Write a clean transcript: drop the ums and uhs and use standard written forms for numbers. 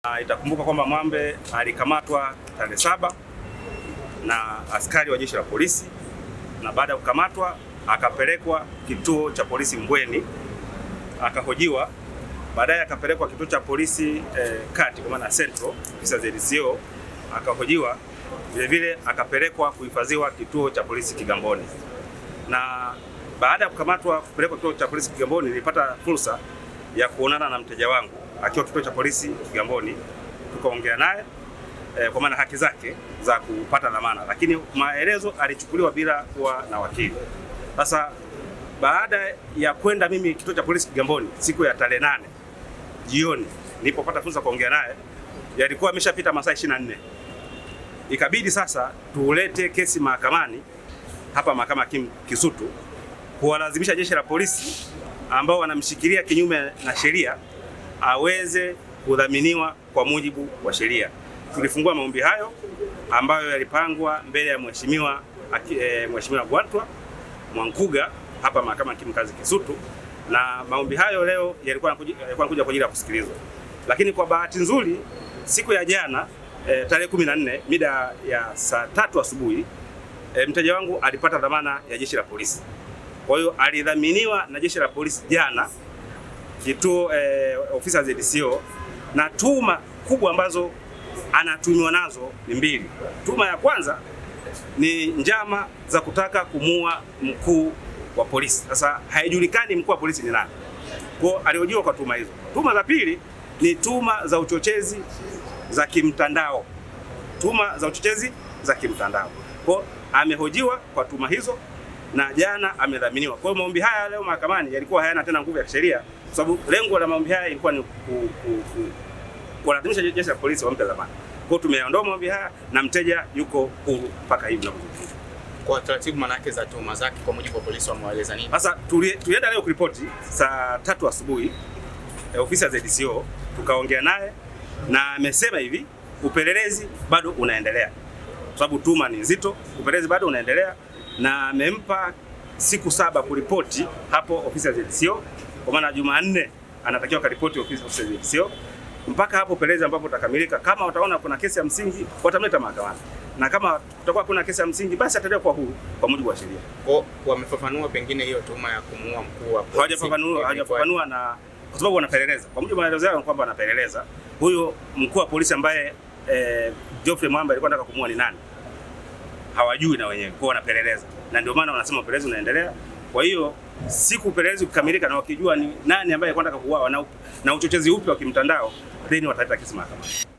Itakumbuka kwamba Mwambe alikamatwa tarehe 7 na askari wa jeshi la polisi, na baada ya kukamatwa akapelekwa kituo cha polisi Mbweni akahojiwa. Baadaye akapelekwa kituo cha polisi kati kwa maana Central ofisi ya ZCO akahojiwa. Vile vile akapelekwa kuhifadhiwa kituo cha polisi Kigamboni. Na baada ya kukamatwa kupelekwa kituo cha polisi Kigamboni, nilipata fursa ya kuonana na mteja wangu akiwa kituo cha polisi Kigamboni. Tukaongea naye kwa maana haki zake za kupata dhamana, lakini maelezo alichukuliwa bila kuwa na wakili. Sasa baada ya kwenda mimi kituo cha polisi Kigamboni siku ya tarehe 8 jioni, nilipopata fursa kuongea naye, yalikuwa ameshapita masaa 24. Ikabidi sasa tulete kesi mahakamani hapa mahakama Kisutu, kuwalazimisha jeshi la polisi ambao wanamshikilia kinyume na sheria aweze kudhaminiwa kwa mujibu wa sheria. Tulifungua maombi hayo ambayo yalipangwa mbele ya Mheshimiwa Gwantwa Mwankuga hapa mahakama mkazi Kisutu, na maombi hayo leo yalikuwa yanakuja kwa ajili ya kusikilizwa. Lakini kwa bahati nzuri siku ya jana tarehe 14 mida ya saa 3 asubuhi mteja wangu alipata dhamana ya jeshi la polisi. Kwa hiyo alidhaminiwa na jeshi la polisi jana kituo ofisi ya ZCO, na tuma kubwa ambazo anatumiwa nazo ni mbili. Tuma ya kwanza ni njama za kutaka kumuua mkuu wa polisi. Sasa haijulikani mkuu wa polisi ni nani. Kwa aliojiwa kwa tuma hizo. Tuma za pili ni tuma za uchochezi za kimtandao. Tuma za uchochezi za kimtandao. Kwa amehojiwa kwa tuma hizo na jana amedhaminiwa. Kwa hiyo maombi haya leo mahakamani yalikuwa hayana tena nguvu ya kisheria, kwa sababu lengo la maombi haya ilikuwa ni kuwalazimisha jeshi la polisi wampe dhamana. Kwa hiyo tumeondoa maombi haya na mteja yuko huru mpaka hivi tunavyozungumza. Kwa taratibu manake za tuma zake kwa mujibu wa polisi wameeleza nini? Sasa tulienda leo kuripoti saa 3 asubuhi ofisi ya ZCO, tukaongea naye na amesema hivi upelelezi bado unaendelea. Kwa sababu tuma ni nzito, upelelezi bado unaendelea, na amempa siku 7 kuripoti hapo ofisi ya ZCO, kwa maana Jumanne anatakiwa karipoti ofisi ya ZCO mpaka hapo upelelezi ambapo utakamilika. Kama wataona kuna kesi ya msingi watamleta mahakamani, na kama kutakuwa kuna kesi ya msingi basi ataendelea kwa huru kwa mujibu wa sheria. Kwa wamefafanua pengine hiyo tuma ya kumuua mkuu wa polisi? Hawajafafanua, na kwa sababu wanapeleleza. Kwa mujibu wa maelezo yao kwamba wanapeleleza huyo mkuu wa polisi ambaye Geoffrey Mwamba alikuwa anataka kumuua ni nani, hawajui na wenyewe, kwa wanapeleleza, na ndio maana wanasema upelelezi unaendelea. Kwa hiyo siku upelelezi ukikamilika na wakijua ni nani ambaye alikuwa anataka kuuawa na uchochezi upi wa kimtandao, then wataleta kesi mahakamani.